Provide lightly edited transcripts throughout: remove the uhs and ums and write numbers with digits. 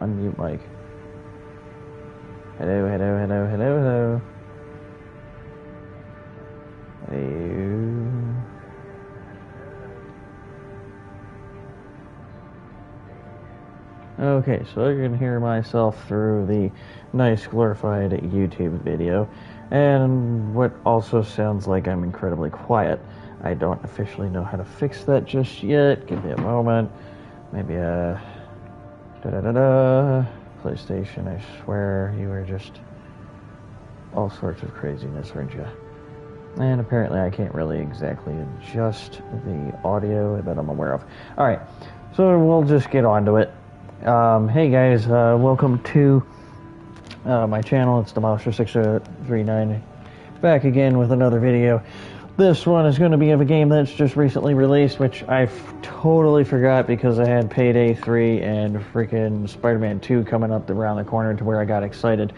unmute mic. Hello, hello, hello, hello, hello. Hello. Okay, so you can hear myself through the nice glorified YouTube video, and what also sounds like I'm incredibly quiet. I don't officially know how to fix that just yet. Give me a moment. Maybe a PlayStation, I swear you were just all sorts of craziness, weren't you? And apparently I can't really exactly adjust the audio that I'm aware of. Alright, so we'll just get on to it. Hey guys, welcome to my channel. It's Demolisher6039 back again with another video. This one is going to be of a game that's just recently released, which I totally forgot because I had Payday 3 and freaking Spider-Man 2 coming up around the corner to where I got excited.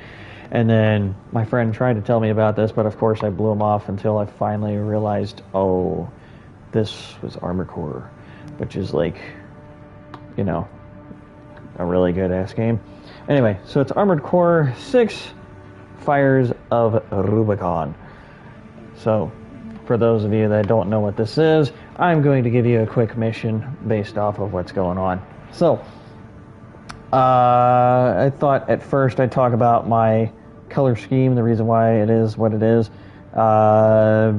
And then my friend tried to tell me about this, but of course I blew him off until I finally realized, oh, this was Armored Core, which is like, you know, a really good ass game. Anyway, so it's Armored Core 6 Fires of Rubicon. So, for those of you that don't know what this is, I'm going to give you a quick mission based off of what's going on. So, I thought at first I'd talk about my color scheme, the reason why it is what it is. I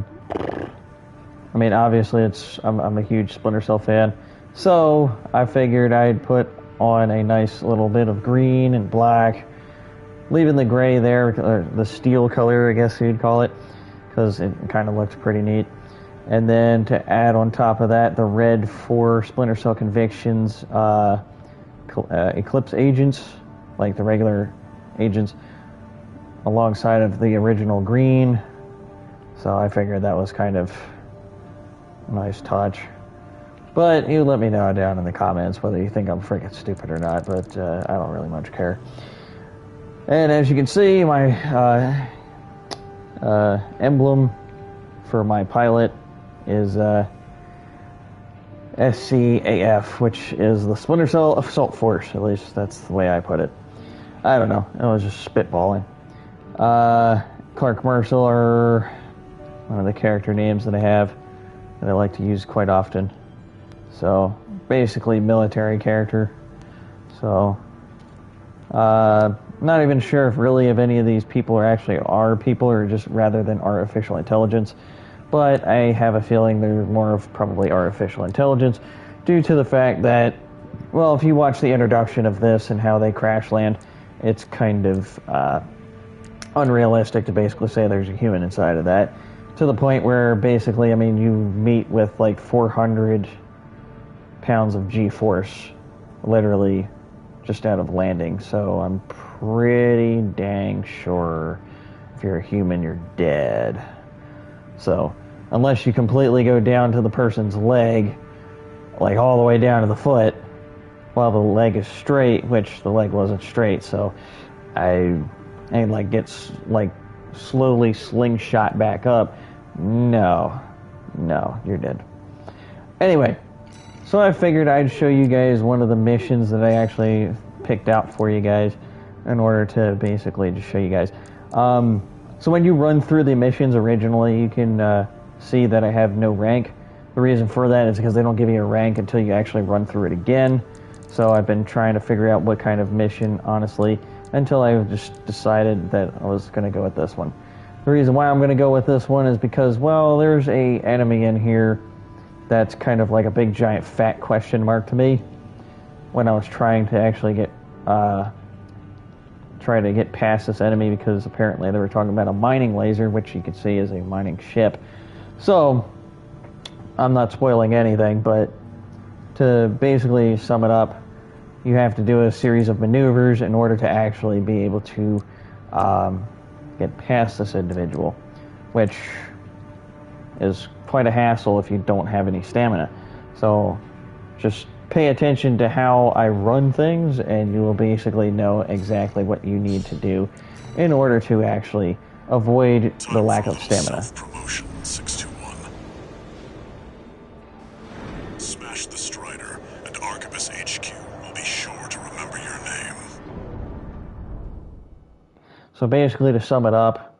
mean, obviously I'm a huge Splinter Cell fan, so I figured I'd put on a nice little bit of green and black, leaving the gray there, or the steel color, I guess you'd call it, because it kind of looks pretty neat. And then to add on top of that, the red for Splinter Cell Convictions, Eclipse agents, like the regular agents, alongside of the original green. So I figured that was kind of a nice touch. But you let me know down in the comments whether you think I'm freaking stupid or not, but I don't really much care. And as you can see, my emblem for my pilot is SCAF, which is the Splinter Cell Assault Force. At least that's the way I put it. I don't know. I was just spitballing. Clark Mercer, one of the character names that I have that I like to use quite often. So, basically military character. So, not even sure if really if any of these people are actually our people or just rather than artificial intelligence. But I have a feeling they're more of probably artificial intelligence due to the fact that, well, if you watch the introduction of this and how they crash land, it's kind of unrealistic to basically say there's a human inside of that. To the point where basically, I mean, you meet with like 400 pounds of G-force literally just out of landing. So I'm pretty dang sure if you're a human, you're dead. So, unless you completely go down to the person's leg, like all the way down to the foot, while the leg is straight, which the leg wasn't straight, so I like gets like slowly slingshot back up. No, you're dead. Anyway, so I figured I'd show you guys one of the missions that I actually picked out for you guys in order to basically just show you guys. So when you run through the missions originally, you can see that I have no rank. The reason for that is because they don't give you a rank until you actually run through it again. So I've been trying to figure out what kind of mission, honestly, until I just decided that I was going to go with this one. The reason why I'm going to go with this one is because, well, there's a enemy in here that's kind of like a big giant fat question mark to me when I was trying to actually get past this enemy, because apparently they were talking about a mining laser, which you can see is a mining ship. So I'm not spoiling anything, but to basically sum it up, you have to do a series of maneuvers in order to actually be able to get past this individual, which is quite a hassle if you don't have any stamina. So just pay attention to how I run things, and you will basically know exactly what you need to do in order to actually avoid the lack of stamina. Self-promotion 621. Smash the Strider, and Arquebus HQ will be sure to remember your name. So basically, to sum it up,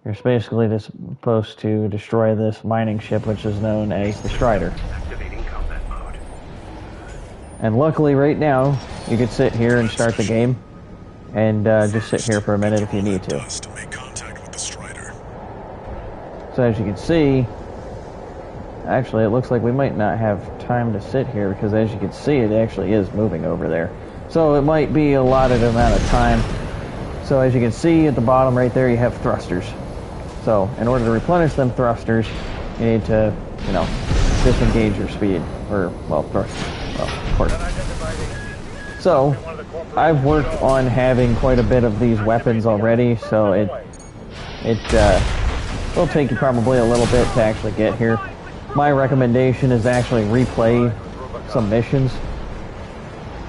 you're basically just supposed to destroy this mining ship, which is known as the Strider. Activating combat mode. And luckily, right now, you could sit here and start the game, and just sit here for a minute if you need to. To make contact with the Strider. So as you can see, actually, it looks like we might not have time to sit here because as you can see, it actually is moving over there. So it might be a allotted amount of time. So as you can see at the bottom right there, you have thrusters. So in order to replenish them thrusters, you need to, you know, disengage your speed, or, well, thrusters, well, of course. So I've worked on having quite a bit of these weapons already, so it will take you probably a little bit to actually get here. My recommendation is actually replay some missions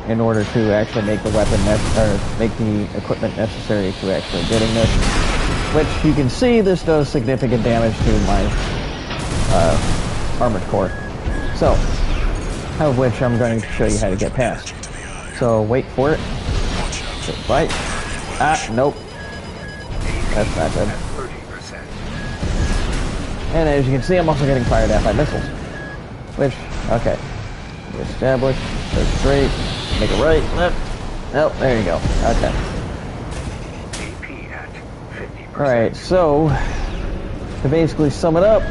in order to actually make the weapon or make the equipment necessary to actually getting this. Which you can see this does significant damage to my armored core. So, of which I'm going to show you how to get past. So wait for it. Right. Ah, nope. That's not good. And as you can see, I'm also getting fired at by missiles. Which, okay. Establish, go straight, make a right, left. Oh, there you go. Okay. Alright, so, to basically sum it up,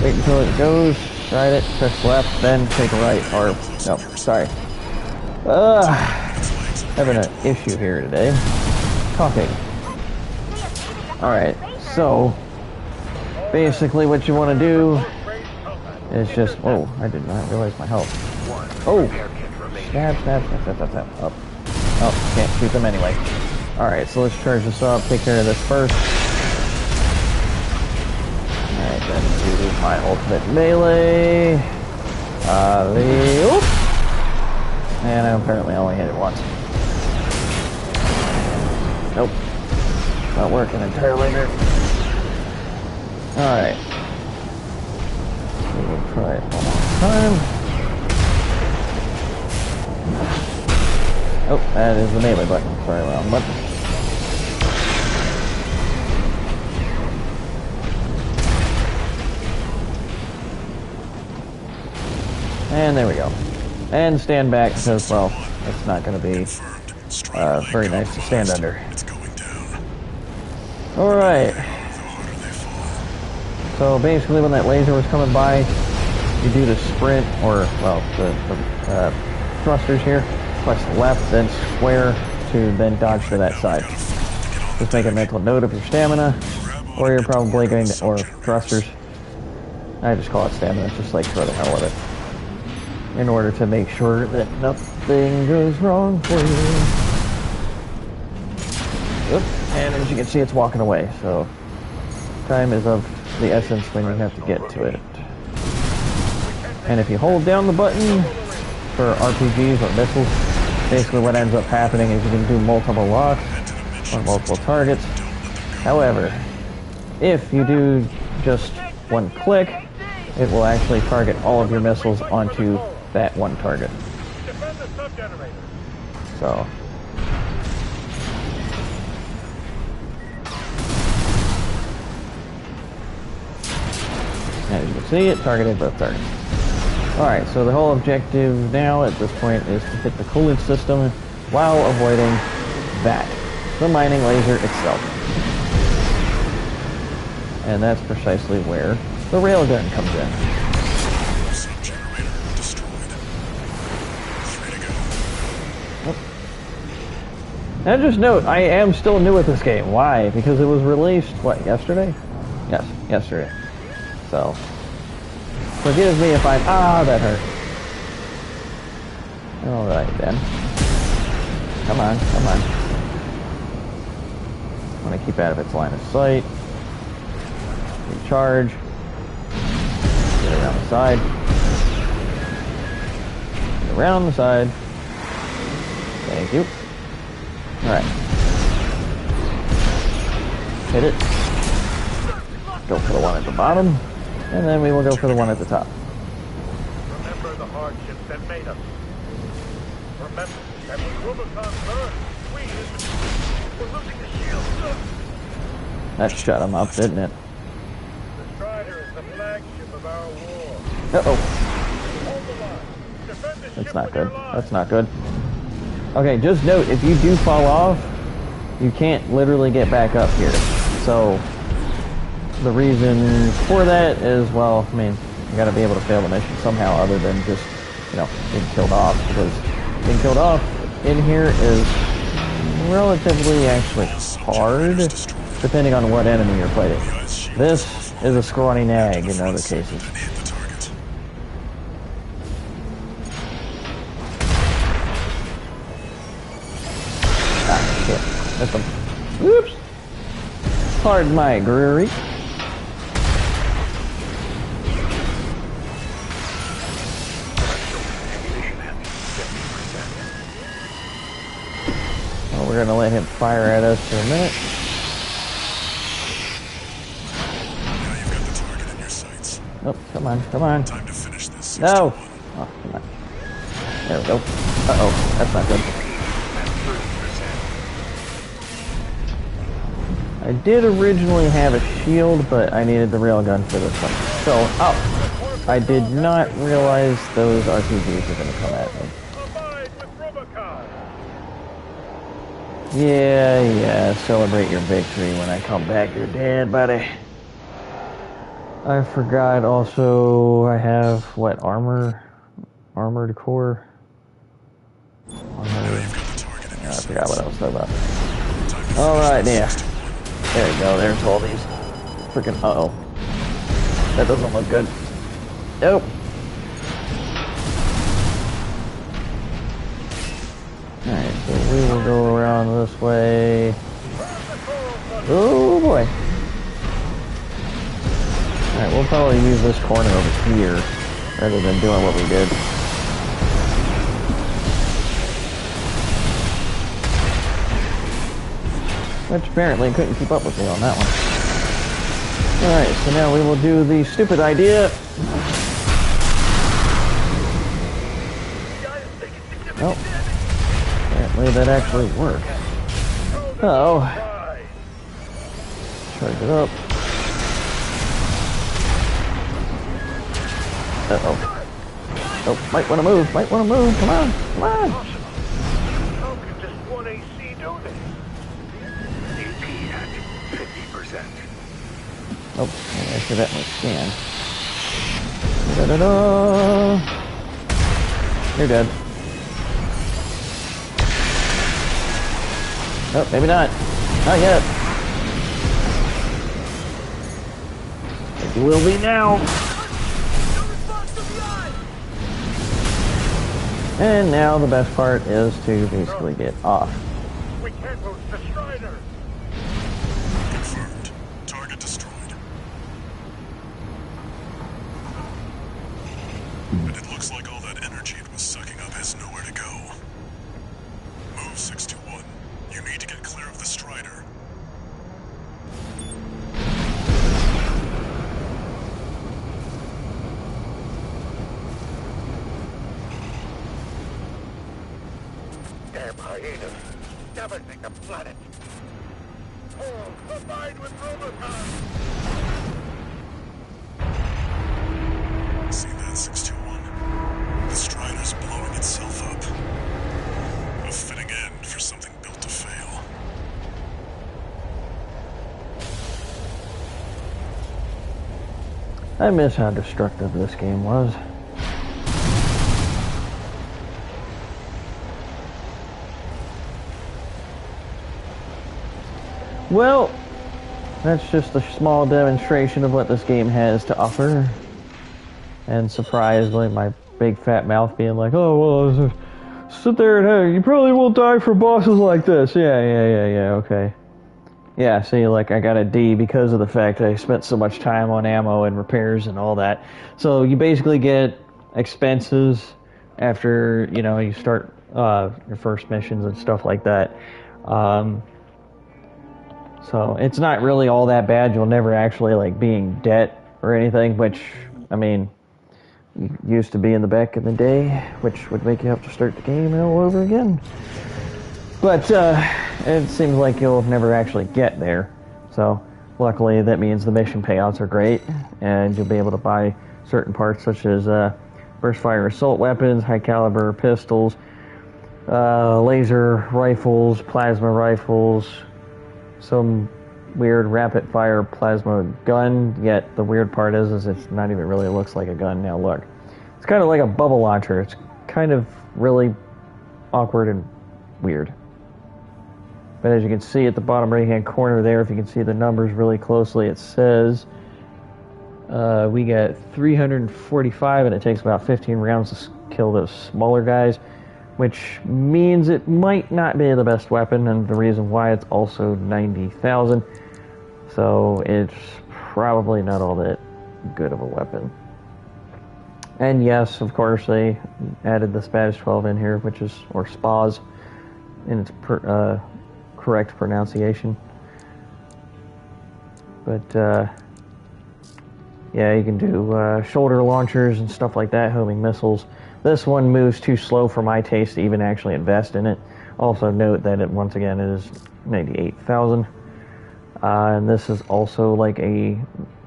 wait until it goes, ride it, press left, then take a right, or, no, sorry. Having an issue here today. Talking. Alright, so, basically what you want to do is just, whoa, I did not realize my health. Oh, stab, stab, stab, stab, stab, stab, up. Oh, can't shoot them anyway. Alright, so let's charge this up, take care of this first. Alright, then do my ultimate melee. Oop. And I apparently only hit it once. Nope. Not working entirely there. Alright. We'll try it one more time. Oh, that is the melee button. Sorry, wrong button. And there we go. And stand back because, well, it's not going to be very nice to stand under. Alright. So basically when that laser was coming by, you do the sprint, or, well, the thrusters here. Press left, then square to then dodge to that side. Just make a mental note of your stamina, or you're probably going to, or thrusters. I just call it stamina, just like throw the hell with it. In order to make sure that nothing goes wrong for you. Oop, and as you can see, it's walking away, so time is of the essence when you have to get to it. And if you hold down the button for RPGs or missiles, basically what ends up happening is you can do multiple locks on multiple targets. However, if you do just one click, it will actually target all of your missiles onto that one target. So, as you can see, it targeted both targets. Alright, so the whole objective now at this point is to hit the coolant system while avoiding that, the mining laser itself. And that's precisely where the railgun comes in. Sub-generator destroyed. 3 to go. And just note, I am still new at this game. Why? Because it was released, what, yesterday? Yes, yesterday. So, forgive me if I'm... Ah, that hurt. Alright then. Come on, come on. I want to keep out of its line of sight. Recharge. Get around the side. Get around the side. Thank you. Alright. Hit it. Go for the one at the bottom. And then we will go for the one at the top. Remember the hardships that made us. Remember that when Rubicon burned, we We're losing the shield, sir. That shut him up, didn't it? The Strider is the flagship of our war. Uh-oh. Hold the line. Defend the That's ship not with good. your lives. That's not good. Okay, just note, if you do fall off, you can't literally get back up here. So, the reason for that is, well, I mean, you gotta be able to fail the mission somehow other than just, you know, being killed off. Because being killed off in here is relatively actually hard, depending on what enemy you're fighting. This is a scrawny nag in other cases. And hit the target. Ah, shit. Missed him. Whoops! Pardon my brewery. Well, we're gonna let him fire at us for a minute. Now you've got the target in your sights. Oh, come on, come on. Time to finish this. No! 61. Oh, come on. There we go. Uh-oh, that's not good. I did originally have a shield, but I needed the railgun for this one. So, oh, I did not realize those RPGs were going to come at me. Abide with Rubicon. Yeah, celebrate your victory when I come back. You're dead, buddy. I forgot also I have, what, armor? Armored core? Now you've got the target in your I sights. forgot what I was talking about. Time to Alright, finish yeah. this. 61. There you go, there's all these freaking, uh-oh. That doesn't look good. Nope. Alright, so we will go around this way. Oh boy. Alright, we'll probably use this corner over here rather than doing what we did. Which apparently couldn't keep up with me on that one. Alright, so now we will do the stupid idea. Oh. Apparently that actually worked. Uh-oh. Charge it up. Uh-oh. Oh, might want to move, might want to move. Come on, come on. How can just one AC do this? AP at 50%. Oh, I accidentally scanned. Da-da-da! You're dead. Oh, maybe not. Not yet. It will be now. And now the best part is to basically get off. We can't lose the Strider. Confirmed. Target destroyed. And it looks like all that energy it was sucking up has nowhere to go. Move 621. You need to get clear of the Strider. Damn hyenas. Devastating the planet. Oh, abide with Rubicon. See that, 621? The Strider's blowing itself up. A fitting end for something built to fail. I miss how destructive this game was. Well, that's just a small demonstration of what this game has to offer. And surprisingly, my big fat mouth being like, oh, well, sit there and hey, you probably won't die for bosses like this. Yeah, okay. Yeah, see, like, I got a D because of the fact that I spent so much time on ammo and repairs and all that. So you basically get expenses after, you know, you start your first missions and stuff like that. So it's not really all that bad. You'll never actually, like, be in debt or anything, which, I mean, used to be in the back in the day, which would make you have to start the game all over again. But it seems like you'll never actually get there. So luckily that means the mission payouts are great, and you'll be able to buy certain parts such as burst fire assault weapons, high caliber pistols, laser rifles, plasma rifles, some weird rapid fire plasma gun. Yet the weird part is it's not even really looks like a gun. Now look, it's kind of like a bubble launcher. It's kind of really awkward and weird. But as you can see at the bottom right hand corner there, if you can see the numbers really closely, it says we got 345, and it takes about 15 rounds to kill those smaller guys, which means it might not be the best weapon, and the reason why it's also 90,000. So it's probably not all that good of a weapon. And yes, of course, they added the Spaz 12 in here, which is, or Spaz in its correct pronunciation. But yeah, you can do shoulder launchers and stuff like that, homing missiles. This one moves too slow for my taste to even actually invest in it. Also note that it, once again, it is 98,000. And this is also like a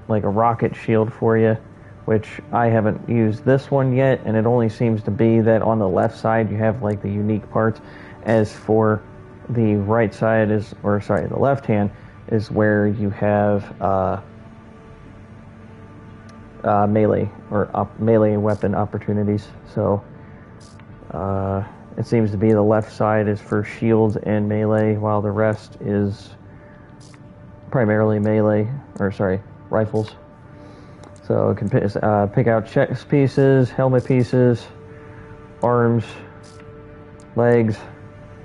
rocket shield for you, which I haven't used this one yet, and it only seems to be that on the left side you have like the unique parts. As for the right side is, or sorry, the left hand is where you have melee or melee weapon opportunities. So it seems to be the left side is for shields and melee, while the rest is primarily melee, or sorry, rifles. So it can pick out chest pieces, helmet pieces, arms, legs.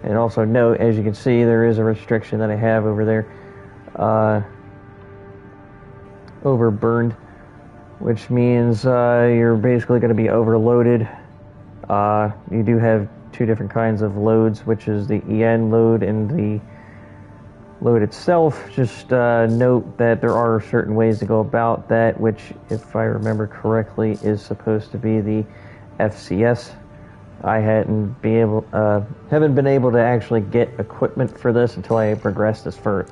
And also note, as you can see, there is a restriction that I have over there. Overburned, which means you're basically going to be overloaded. You do have two different kinds of loads, which is the EN load and the load itself. Just note that there are certain ways to go about that, which, if I remember correctly, is supposed to be the FCS. I haven't been able to actually get equipment for this until I progressed as far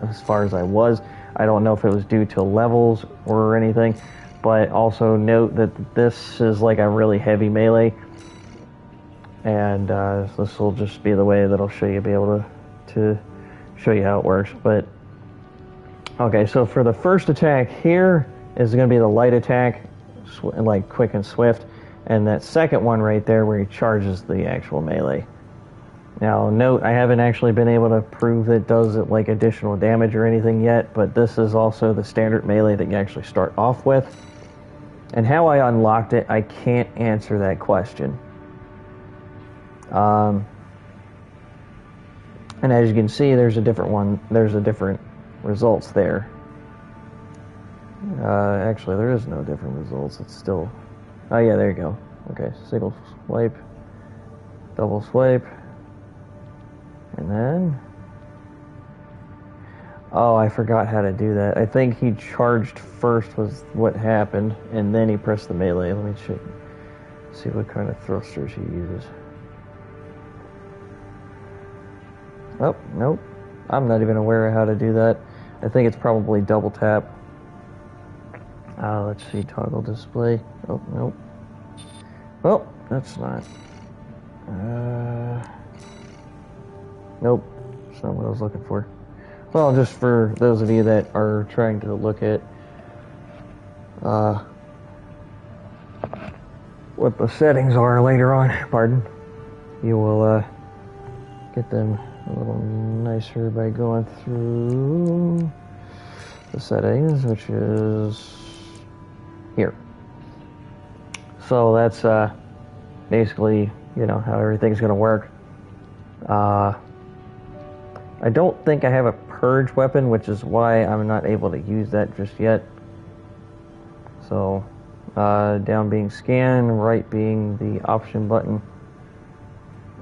as I was. I don't know if it was due to levels or anything, but also note that this is like a really heavy melee, and this will just be the way that I'll show you, be able to show you how it works. But okay, so for the first attack here is going to be the light attack, like quick and swift. And that second one right there where he charges the actual melee. Now note, I haven't actually been able to prove it does it like additional damage or anything yet, but this is also the standard melee that you actually start off with. And how I unlocked it, I can't answer that question. And as you can see, there's a different results there. Actually, there is no different results. It's still... Oh yeah, there you go. Okay, single swipe, double swipe, and then... Oh, I forgot how to do that. I think he charged first was what happened, and then he pressed the melee. Let me check, see what kind of thrusters he uses. Oh, nope. I'm not even aware of how to do that. I think it's probably double tap. Let's see, toggle display. Oh, nope. Well, that's not. Nope. That's not what I was looking for. Well, just for those of you that are trying to look at what the settings are later on, pardon, you will get them a little nicer by going through the settings, which is here. So that's basically, you know, how everything's going to work. I don't think I have a purge weapon, which is why I'm not able to use that just yet. So down being scan, right being the option button,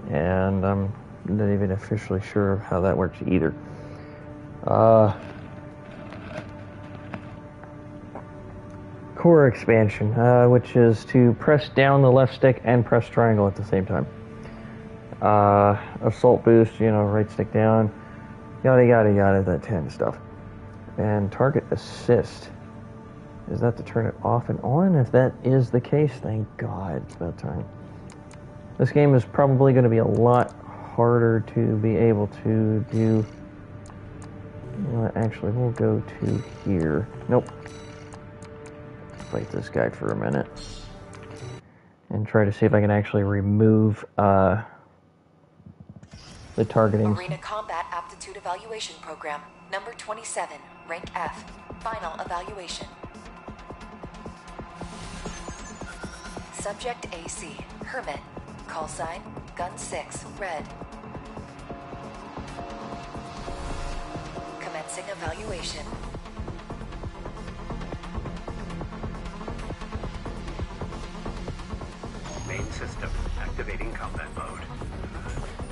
and I'm not even officially sure how that works either. Core expansion, which is to press down the left stick and press triangle at the same time. assault boost, you know, right stick down, yada yada yada, that 10 stuff. And target assist. Is that to turn it off and on? If that is the case, thank God, it's about time. This game is probably going to be a lot harder to be able to do. Actually, we'll go to here. Nope. Fight this guy for a minute. And try to see if I can actually remove the targeting. Arena Combat Aptitude Evaluation Program, number 27, rank F. Final evaluation. Subject AC, Hermit. Call sign, Gun 6, red. Commencing evaluation. Main system activating combat mode.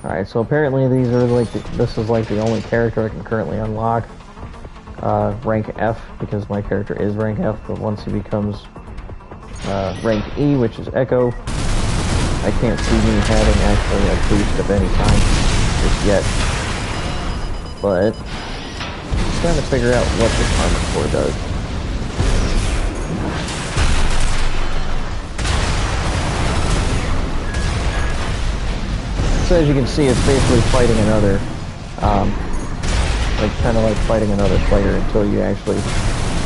Alright, so apparently these are like this is like the only character I can currently unlock. Rank F, because my character is rank F, but once he becomes rank E, which is Echo, I can't see me having actually a boost of any kind just yet. But I'm trying to figure out what this armor core does. So as you can see, it's basically fighting another, like kind of like fighting another player until you actually,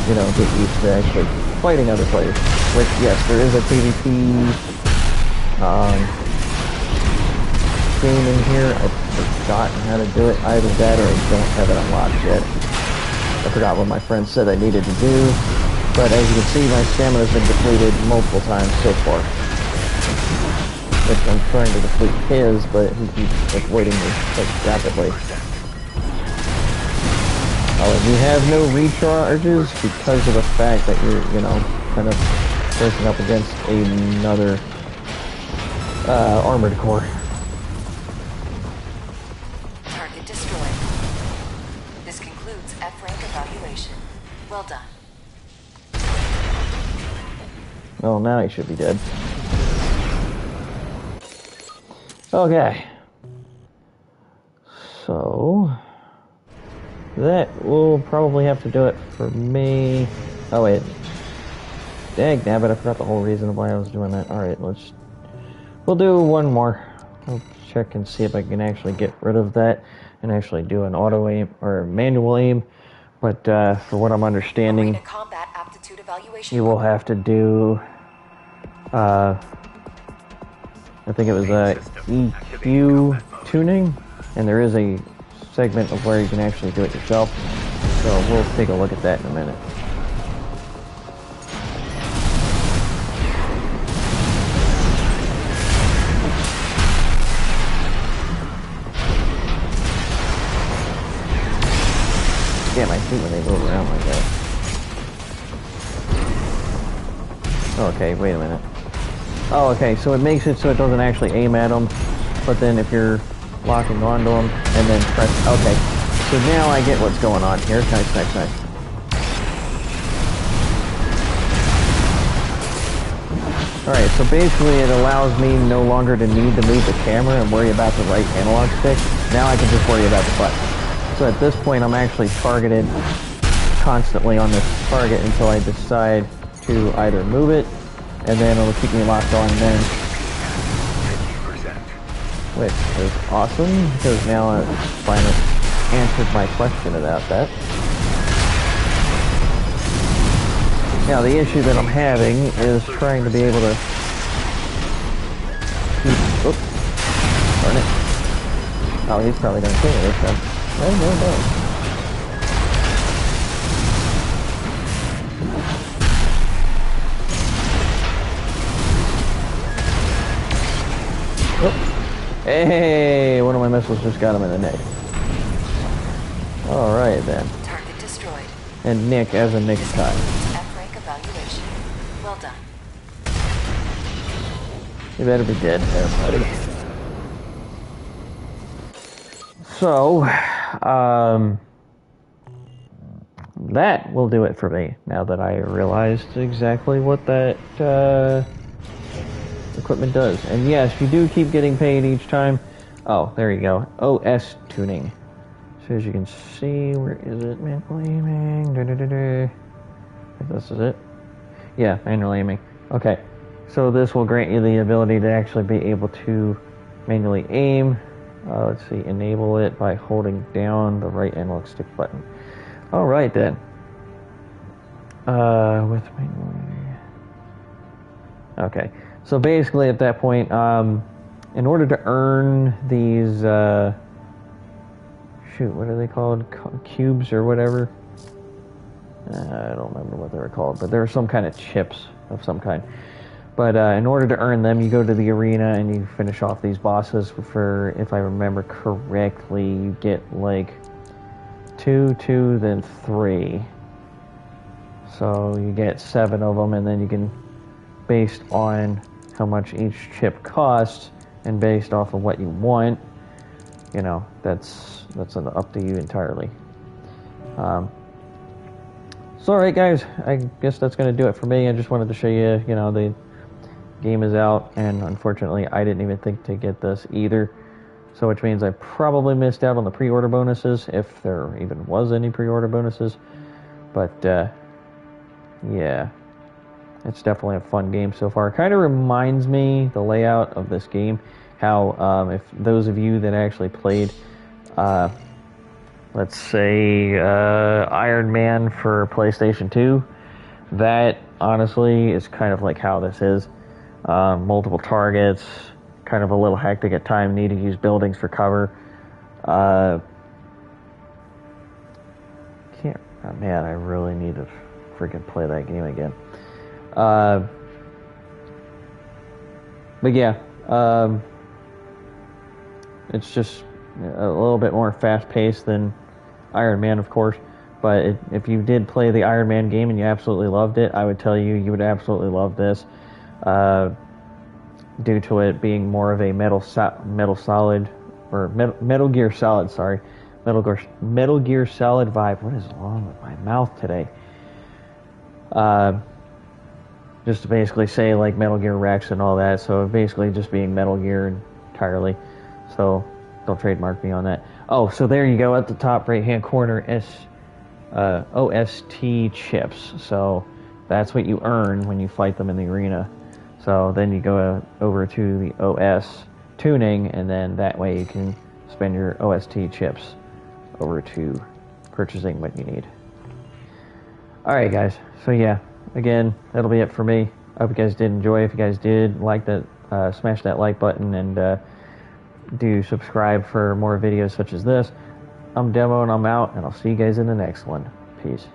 you know, get used to actually fighting other players. Which, yes, there is a PvP game in here. I've forgotten how to do it. Either that or I don't have it unlocked yet. I forgot what my friend said I needed to do. But as you can see, my stamina's been depleted multiple times so far. Which I'm trying to deplete his, but he keeps avoiding me like rapidly. You have no recharges because of the fact that you're, you know, kind of facing up against another armored core. Target destroyed. This concludes F rank evaluation. Well done. Well, now he should be dead. Okay. So that will probably have to do it for me. Oh wait. Dang nabbit, I forgot the whole reason why I was doing that. Alright, we'll do one more. I'll check and see if I can actually get rid of that and actually do an auto aim or manual aim. But for what I'm understanding, Arena Combat Aptitude Evaluation. you will have to do I think it was EQ tuning, and there is a segment of where you can actually do it yourself. So we'll take a look at that in a minute. Damn, I hate when they move around like that. Okay, wait a minute. Oh, okay, so it makes it so it doesn't actually aim at them, but then if you're locking onto them and then press, okay. So now I get what's going on here. Nice. Alright, so basically it allows me no longer to need to move the camera and worry about the right analog stick. Now I can just worry about the button. So at this point I'm actually targeted constantly on this target until I decide to either move it, and then it'll keep me locked on then. 50%. Which is awesome, because now I finally answered my question about that. Now the issue that I'm having is trying to be able to keep... Oops. Darn it. Oh, he's probably going to kill me this time. No. Hey, one of my missiles just got him in the neck. Alright then. Target destroyed. And Nick as a Nick time. F rank evaluation. Well done. You better be dead there, buddy. So, that will do it for me, now that I realized exactly what that equipment does. And yes, you do keep getting paid each time, Oh, there you go. OS tuning. So as you can see, where is it? Manual aiming. I think this is it. Yeah, manual aiming. Okay. So this will grant you the ability to actually be able to manually aim. Let's see, enable it by holding down the right analog stick button. All right then. With manual aiming. Okay. So basically, at that point, in order to earn these, shoot, what are they called? Cubes or whatever? I don't remember what they were called, but they're some kind of chips of some kind. But in order to earn them, you go to the arena and you finish off these bosses for, if I remember correctly, you get like 2, then 3. So you get 7 of them, and then you can, based on how much each chip costs, and based off of what you want, you know, that's up to you entirely. So alright guys, I guess that's going to do it for me. I just wanted to show you, you know, the game is out, and unfortunately I didn't even think to get this either. So which means I probably missed out on the pre-order bonuses, if there even was any pre-order bonuses. But, yeah. It's definitely a fun game so far. It kind of reminds me, the layout of this game, how if those of you that actually played, let's say, Iron Man for PlayStation 2, that honestly is kind of like how this is. Multiple targets, kind of a little hectic at times, need to use buildings for cover. Oh man, I really need to freaking play that game again. But yeah, it's just a little bit more fast-paced than Iron Man, of course. But if you did play the Iron Man game and you absolutely loved it, I would tell you would absolutely love this, due to it being more of a Metal Gear Solid, sorry, Metal Gear Solid vibe. What is wrong with my mouth today? Just to basically say like Metal Gear Rex and all that, so basically just being Metal Gear entirely. So don't trademark me on that. Oh, so there you go at the top right hand corner, OST chips. So that's what you earn when you fight them in the arena. So then you go over to the OS tuning, and then that way you can spend your OST chips over to purchasing what you need. Alright guys, so yeah, again, that'll be it for me. I hope you guys did enjoy. If you guys did like that, smash that like button, and do subscribe for more videos such as this. I'm Demo, and I'm out, and I'll see you guys in the next one. Peace.